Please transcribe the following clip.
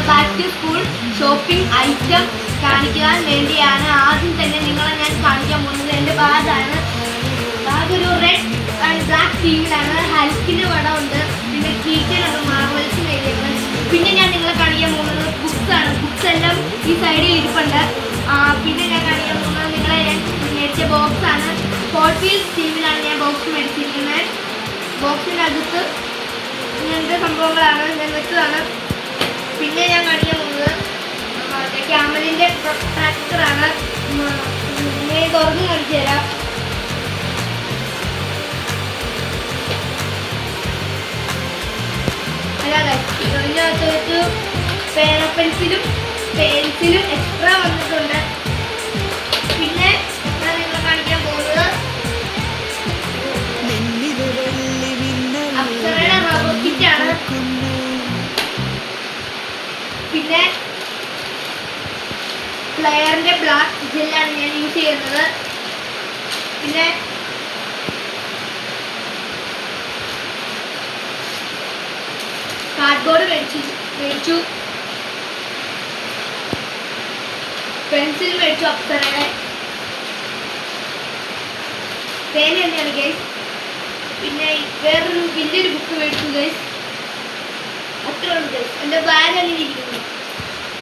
Back to school shopping item കാണിക്കാൻ വേണ്ടിയാണ് ആദ്യം തന്നെ നിങ്ങളെ ഞാൻ കാണിക്കാൻ പോകുന്നത്. എൻ്റെ ബാഗാണ്. ബാഗ് ഒരു റെഡ് ആൻഡ് ബ്ലാക്ക് തീമിലാണ്. ഹൽക്കിൻ്റെ പടം ഉണ്ട്, പിന്നെ കീറ്റനുണ്ട്, മാർവൽസിന് എഴുതിയത്. പിന്നെ ഞാൻ നിങ്ങളെ കാണിക്കാൻ പോകുന്നത് ബുക്സാണ്. ബുക്സ് എല്ലാം ഈ സൈഡിൽ ഇരിപ്പുണ്ട്. പിന്നെ ഞാൻ കാണിക്കാൻ പോകുന്നത് നിങ്ങളെ ഞാൻ മേടിച്ച ബോക്സാണ്. ഹോട്ട് വീൽസ് തീമിലാണ് ഞാൻ ബോക്സ് മേടിച്ചിരിക്കുന്നത്. ബോക്സിനകത്ത് ഇങ്ങനത്തെ സംഭവങ്ങളാണ് ഞാൻ വെച്ചതാണ്. പിന്നെ ഞാൻ കാണിക്കാൻ പോകുന്നത് ക്യാമലിൻ്റെ പ്രൊട്രാക്ടറാണ്. ഞാൻ തുറന്ന് കാണിച്ചു തരാം. അല്ലാതെ ഇതിനകത്ത് വെച്ച് പെൻസിലും എക്സ്ട്രാ വന്നിട്ടുണ്ട്. പിന്നെ ഞാൻ നിങ്ങളെ കാണിക്കാൻ പോകുന്നത് അപ്സരയുടെ റബ്ബർ കിറ്റാണ്. പിന്നെ പ്ലെയറിന്റെ ബ്ലാക്ക് ജെല്ലാണ് ഞാൻ യൂസ് ചെയ്യുന്നത്. പിന്നെ കാർഡ്ബോർഡ് മേടിച്ചു, പെൻസിൽ മേടിച്ചു, അപ്സരയുടെ പേന തന്നെയാണ് ഗൈസ്. പിന്നെ വേറൊരു വലിയൊരു ബുക്ക് മേടിച്ചു ഗൈസ്. അത്രയുണ്ട് ഗൈസ്. എൻ്റെ ബാഗ് അങ്ങനെ ഇരിക്കുന്നു.